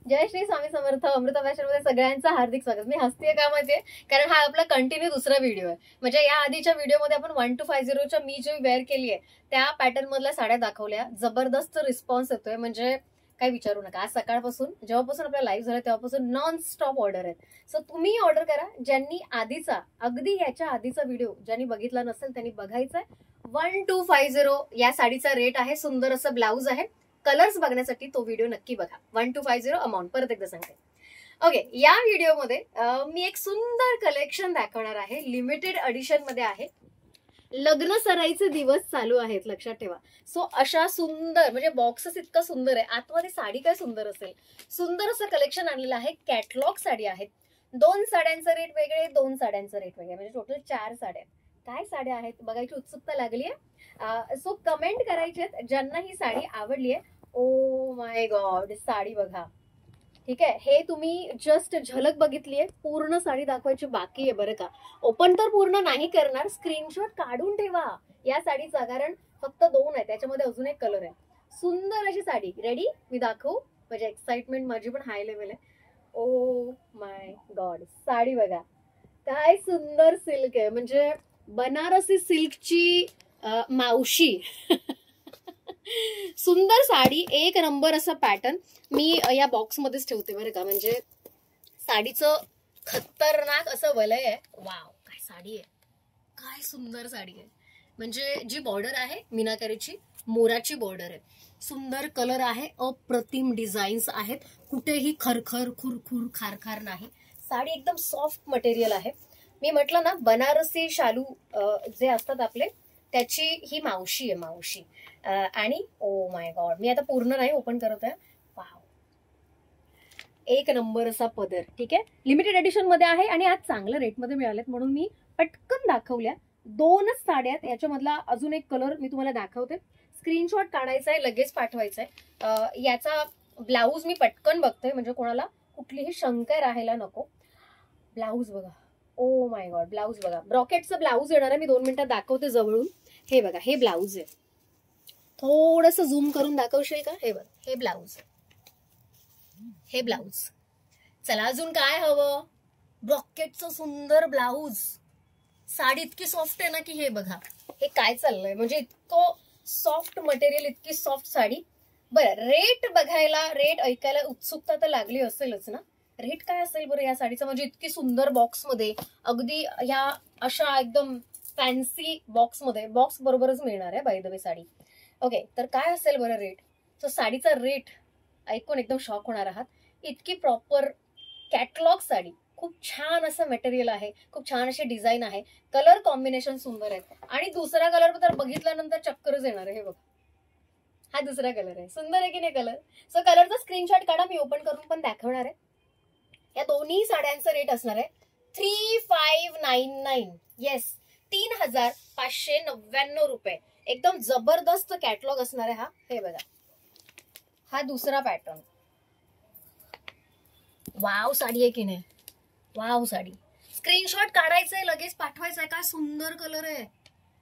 जय Shri Swami Samarth. Amruta fashion मध्ये सगळ्यांचं हार्दिक स्वागत. मी हसतेय का म्हणजे कारण हा आपला कंटिन्यू दुसरा व्हिडिओ आहे. म्हणजे या आधीच्या व्हिडिओमध्ये आपण 1250च्या मी जी वेअर केली आहे त्या पॅटर्न मधल्या साड्या दाखवल्या. जबरदस्त रिस्पॉन्स येतोय, म्हणजे काही विचारू नका. आज सकाळपासून जेव्हापासून आपला लाईव्ह झाला तेव्हापासून नॉन स्टॉप ऑर्डर आहेत. सो तुम्ही ऑर्डर करा. ज्यांनी आधीचा अगदी याच्या आधीचा व्हिडिओ ज्यांनी बघितला नसेल त्यांनी बघायचा आहे. 1250 या साडीचा रेट आहे. सुंदर असं ब्लाऊज आहे. कलर्स बघण्यासाठी तो व्हिडिओ नक्की बघा. 1250 अमाऊंट परत एकदा सांगते. ओके, या व्हिडिओमध्ये मी एक सुंदर कलेक्शन दाखवणार आहे. लिमिटेड एडिशन मध्ये आहे. लग्न सराईचे दिवस चालू आहेत, लक्षात ठेवा. सो अशा सुंदर म्हणजे बॉक्सेस इतका सुंदर आहे, आतमध्ये साडी काय सुंदर असेल. सुंदर असं कलेक्शन आणलेलं आहे. कॅटलॉग साडी आहेत. 2 साड्यांचं रेट वेगळे, 2 साड्यांचं रेट वेगळे, म्हणजे टोटल 4 साड्या. काय साड्या आहेत बघायची उत्सुकता लागली आहे. सो कमेंट करायचे ज्यांना ही साडी आवडली आहे. ओ माय गॉड, साडी बघा. ठीक आहे, हे तुम्ही जस्ट झलक बघितली आहे. पूर्ण साडी दाखवायची बाकी आहे बरं का. ओपन तर पूर्ण नाही करणार, स्क्रीनशॉट काढून ठेवा या साडीचा, कारण फक्त 2 आहे, त्याच्यामध्ये अजून एक कलर आहे. सुंदर अशी साडी. रेडी? मी दाखवू. म्हणजे एक्साइटमेंट माझी पण हाय लेवल आहे. ओ माय गॉड, साडी बघा. काय सुंदर सिल्क आहे, म्हणजे बनारसी सिल्कची मावशी. सुंदर साडी, एक नंबर असा पॅटर्न. मी या बॉक्स मध्येच ठेवते बरं का, म्हणजे साडीचं खतरनाक असं वलय आहे. वाव, काय साडी आहे, काय सुंदर साडी आहे. म्हणजे जी बॉर्डर आहे मीनाकारीची, मोराची बॉर्डर आहे. सुंदर कलर आहे, अप्रतिम डिझाईन्स आहेत. कुठेही खरखर खुरखुर खारखार नाही. साडी एकदम सॉफ्ट मटेरियल आहे. मी म्हटलं ना, बनारसी शालू जे असतात आपले, त्याची ही मावशी आहे, मावशी. आणि ओ माय गॉड, मी आता पूर्ण नाही ओपन करत आहे. वाव, एक नंबर असा पदर. ठीक आहे, लिमिटेड एडिशन मध्ये आहे आणि आज चांगल्या रेटमध्ये मिळालेत म्हणून मी पटकन दाखवल्या. 2च साड्या आहेत. याच्यामधला अजून एक कलर मी तुम्हाला दाखवते. स्क्रीनशॉट काढायचा आहे, लगेच पाठवायचा आहे. याचा ब्लाऊज मी पटकन बघते, म्हणजे कोणाला कुठलीही शंका राहायला नको. ब्लाऊज बघा. ओ माय गॉड, ब्लाऊज बघा. ब्रॉकेटचं ब्लाऊज येणार आहे. मी 2 मिनिटात दाखवते जवळून. हे बघा, हे ब्लाऊज आहे. थोडस झूम करून दाखवशील का? हे बघ, हे ब्लाऊज, हे ब्लाऊज. चला, अजून काय हवं? ब्रॉकेटचं सुंदर ब्लाऊज. साडी इतकी सॉफ्ट आहे ना की हे बघा, हे काय चाललंय, म्हणजे इतकं सॉफ्ट मटेरियल, इतकी सॉफ्ट साडी. बरं, रेट बघायला, रेट ऐकायला उत्सुकता तर लागली असेलच ना. रेट काय असेल बरं या साडीचा? म्हणजे इतकी सुंदर बॉक्स मध्ये, अगदी ह्या अशा एकदम फॅन्सी बॉक्स मध्ये, बॉक्स बरोबरच मिळणार आहे by the way sari. Okay, तर काय असेल बरं रेट? सो साडीचा रेट ऐकून एकदम शॉक होणार आहात. इतकी प्रॉपर कॅटलॉग साडी, खूप छान असं मटेरियल आहे, खूप छान अशी डिझाईन आहे. कलर कॉम्बिनेशन सुंदर आहे. आणि दुसरा कलर तर बघितल्यानंतर चक्करच येणार आहे. हे बघा, हा दुसरा कलर आहे. सुंदर आहे की नाही कलर? सो कलरचा स्क्रीनशॉट काढा, मी ओपन करून पण दाखवणार आहे. या दोन्ही साड्यांचा रेट असणार आहे 3599. येस, 3599 रुपये. एकदम जबरदस्त कॅटलॉग असणार आहे हा. हे बघा, हा दुसरा पॅटर्न. वाव साडी आहे की नाही? वाव साडी. स्क्रीनशॉट काढायचंय, लगेच पाठवायचंय. काय सुंदर कलर आहे,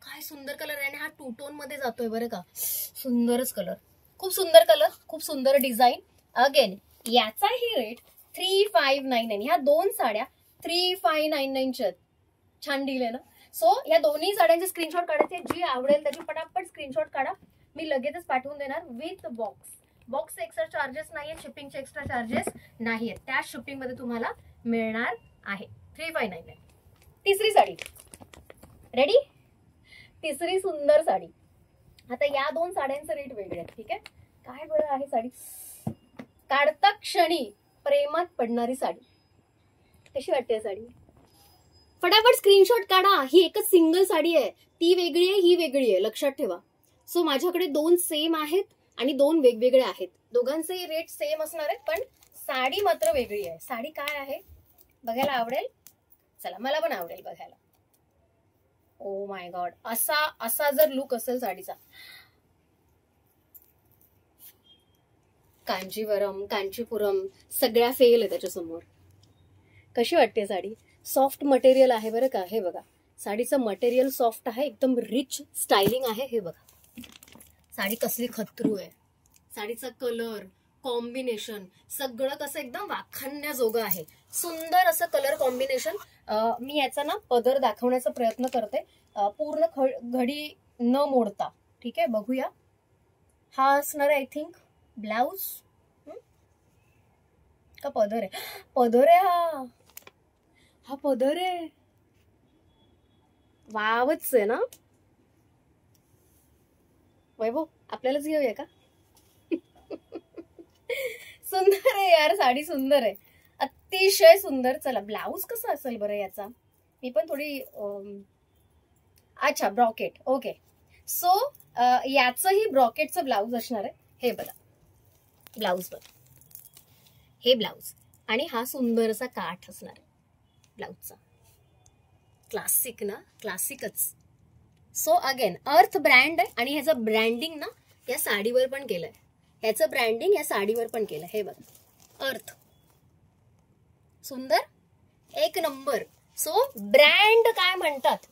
काय सुंदर कलर आहे. आणि हा 2 टोन मध्ये जातोय बरं का. सुंदरच कलर, खूप सुंदर कलर, खूप सुंदर डिझाईन. अगेन याचाही रेट 3599. ह्या 2 साड्या 3599च्या. छान डील आहे ना. सो या दोन्ही साड्यांचे स्क्रीनशॉट काढायचे. जी आवडेल त्याची पटापट स्क्रीनशॉट काढा. मी लगेचच पाठवून देणार विथ बॉक्स. बॉक्सचे एक्स्ट्रा चार्जेस नाहीये, शिपिंगचे एक्स्ट्रा चार्जेस नाहीये. त्या शिपिंग मध्ये तुम्हाला मिळणार आहे 3599. तिसरी साडी रेडी. तिसरी सुंदर साडी. आता या 2 साड्यांचे रेट वेगळे आहेत. ठीक आहे, काय बरं आहे साडी? काढता क्षणी प्रेमात पडणारी साडी. कशी वाटते साडी? फटाफट स्क्रीनशॉट काढा. ही एकच सिंगल साडी आहे, ती वेगळी आहे, ही वेगळी आहे, लक्षात ठेवा. सो माझ्याकडे 2 सेम आहेत आणि 2 वेगवेगळे आहेत. दोघांचे रेट सेम असणार आहेत, पण साडी मात्र वेगळी आहे. साडी काय आहे बघायला आवडेल? चला, मला पण आवडेल बघायला. ओ माय गॉड, असा जर लुक असेल साडीचा. कांजीवरम, कांचीपुरम सगळ्या फेल आहे त्याच्यासमोर. कशी वाटते साडी? सॉफ्ट मटेरियल आहे बरं का. हे बघा, साडीचं मटेरियल सॉफ्ट आहे, एकदम रिच स्टायलिंग आहे. हे बघा साडी कसली खतरू आहे. साडीचा कलर कॉम्बिनेशन सगळं कसं एकदम वाखाणण्याजोगं आहे. सुंदर असं कलर कॉम्बिनेशन. मी याचा ना पदर दाखवण्याचा प्रयत्न करते पूर्ण घडी न मोडता. ठीक आहे, बघूया. हा असणार आहे आय थिंक ब्लाउज का पदर आहे. पदर आहे, हा पदर आहे. वावच आहे ना वैभव, आपल्यालाच घेऊया का? सुंदर आहे यार, साडी सुंदर आहे, अतिशय सुंदर. चला ब्लाऊज कसा असेल बरं याचा, मी पण थोडी अच्छा ब्रॉकेट. ओके, सो याचंही ब्रॉकेटचं ब्लाऊज असणार आहे. हे बघा ब्लाऊज बघा, हे ब्लाऊज आणि हा सुंदर असा काठ असणार आहे ब्लाऊजचा. क्लासिक ना, क्लासिकच. सो अगेन अर्थ ब्रँड आहे आणि ह्याचं ब्रँडिंग ना या साडीवर पण केलंय. ह्याचं ब्रँडिंग या साडीवर पण केलंय. हे बघा अर्थ, सुंदर, एक नंबर. सो ब्रँड काय म्हणतात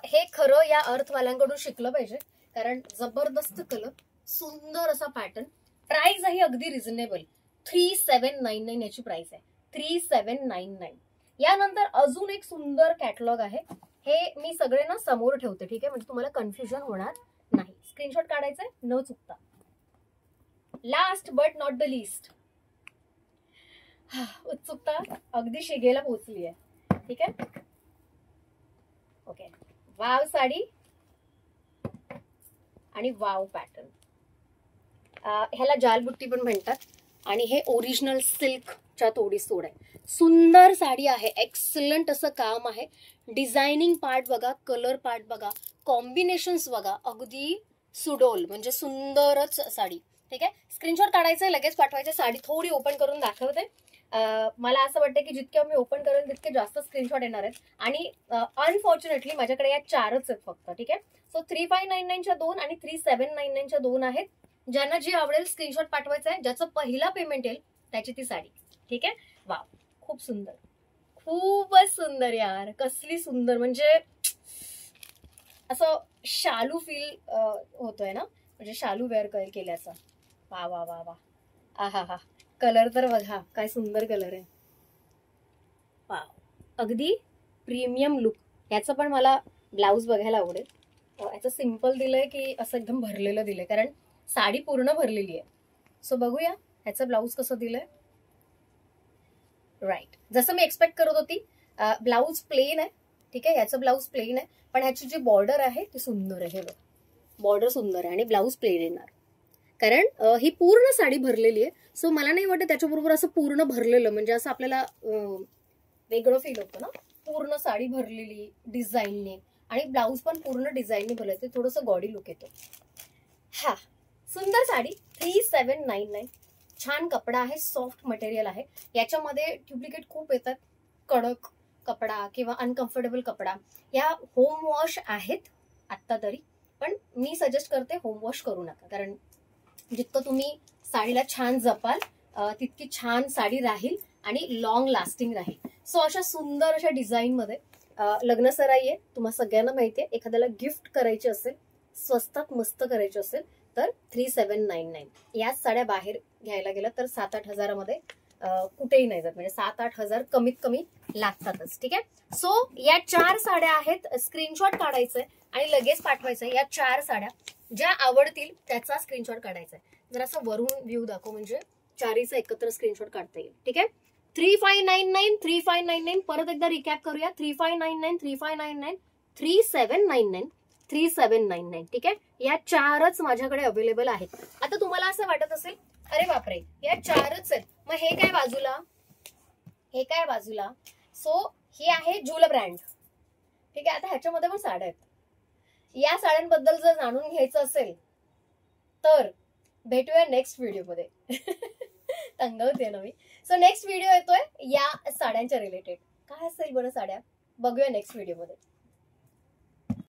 हे खरं या अर्थवाल्यांकडून शिकलं पाहिजे, कारण जबरदस्त कलर, सुंदर असा पॅटर्न. प्राइस आहे अगदी रिझनेबल, 3799 याची प्राइस आहे, 3799. यानंतर अजून एक सुंदर कॅटलॉग आहे. हे मी सगळे ना समोर ठेवते, ठीक आहे, म्हणजे तुम्हाला कन्फ्युजन होणार नाही. स्क्रीनशॉट काढायचंय न चुकता. Last but not the list, उत्सुकता अगदी शिगेला पोहोचली आहे. ठीक आहे, ओके. वाव साडी आणि वाव पॅटर्न, ह्याला जालबुट्टी पण म्हणतात आणि हे ओरिजिनल सिल्कच्या तोडीस आहे. सुंदर साडी आहे, एक्सलंट असं काम आहे. डिझायनिंग पार्ट बघा, कलर पार्ट बघा, कॉम्बिनेशन्स बघा, अगदी सुडोल म्हणजे सुंदरच साडी. ठीक आहे, स्क्रीनशॉट काढायचंय, लगेच पाठवायचं. साडी थोडी ओपन करून दाखवते. मला असं वाटतं की जितक्या मी ओपन करेल तितके जास्त स्क्रीनशॉट येणार आहेत आणि अनफॉर्च्युनेटली माझ्याकडे या 4च आहेत फक्त. ठीक आहे, सो 3599च्या 2 आणि 3799च्या 2 आहेत. ज्यांना जी आवडेल स्क्रीनशॉट पाठवायचा आहे, ज्याचं पहिला पेमेंट येईल त्याची ती साडी. ठीक आहे, वाव, खूप सुंदर, खूपच सुंदर यार, कसली सुंदर, म्हणजे असं शालू फील होतोय ना, म्हणजे शालू वेअर केल्याचा. वा वा वा वा, आहा हा, कलर तर बघा काय सुंदर कलर आहे. वा, अगदी प्रीमियम लुक. याचं पण मला ब्लाऊज बघायला आवडेल. याचं सिंपल दिलंय की असं एकदम भरलेलं दिलंय, कारण साडी पूर्ण भरलेली आहे. सो बघूया ह्याचं ब्लाऊज कसं दिलंय. राईट, जसं मी एक्सपेक्ट करत होती. ब्लाऊज प्लेन आहे. ठीक आहे, याचं ब्लाऊज प्लेन आहे, पण ह्याची जी बॉर्डर आहे ती सुंदर आहे. बॉर्डर सुंदर आहे आणि ब्लाऊज प्लेन येणार, कारण ही पूर्ण साडी भरलेली आहे. सो मला नाही वाटत त्याच्याबरोबर असं पूर्ण भरलेलं म्हणजे असं आपल्याला वेगळं फील होतं ना. पूर्ण साडी भरलेली डिझाईनने आणि ब्लाऊज पण पूर्ण डिझाईनने भरलं, थोडंसं गॉडी लुक येतो. हा, सुंदर साडी, 3799. छान कपडा आहे, सॉफ्ट मटेरियल आहे. याच्यामध्ये डुप्लिकेट खूप येतात, कडक कपडा किंवा अनकम्फर्टेबल कपडा. या होम वॉश आहेत आत्ता तरी, पण मी सजेस्ट करते होम वॉश करू नका, कारण जितकं तुम्ही साडीला छान जपाल तितकी छान साडी राहील आणि लॉंग लास्टिंग राहील. सो अशा सुंदर अशा डिझाईनमध्ये लग्न सराई आहे, तुम्हाला सगळ्यांना माहिती आहे. एखाद्याला गिफ्ट करायची असेल, स्वस्तात मस्त करायची असेल तर 3799. याच साड्या बाहेर घ्यायला गेलं तर 7-8 हजारामध्ये कुठेही नाही जात, म्हणजे 7-8 हजार कमीत कमी लागतातच. ठीक आहे, सो या 4 साड्या आहेत. स्क्रीनशॉट काढायचंय आणि लगेच पाठवायचंय. या 4 साड्या ज्या आवडतील त्याचा स्क्रीनशॉट काढायचा आहे. जर असं वरून व्ह्यू दाखव म्हणजे 4चा एकत्र स्क्रीनशॉट काढता येईल. ठीक आहे, 3599. परत एकदा रिकॅप करूया. 3599, 3599, 3799, 3799. ठीक आहे, या 4च माझ्याकडे अवेलेबल आहेत. आता तुम्हाला असं वाटत असेल अरे बापरे या 4च आहेत, मग हे काय बाजूला, हे काय बाजूला. सो ही आहे झूल ब्रँड. ठीक आहे, आता ह्याच्यामध्ये पण साड्या आहेत. या साड्यांबद्दल जर जाणून घ्यायचं असेल तर भेटूया नेक्स्ट व्हिडिओमध्ये. तंगवते ना मी. सो नेक्स्ट व्हिडिओ येतोय या साड्यांच्या रिलेटेड. काय असेल बरं साड्या, बघूया नेक्स्ट व्हिडिओमध्ये.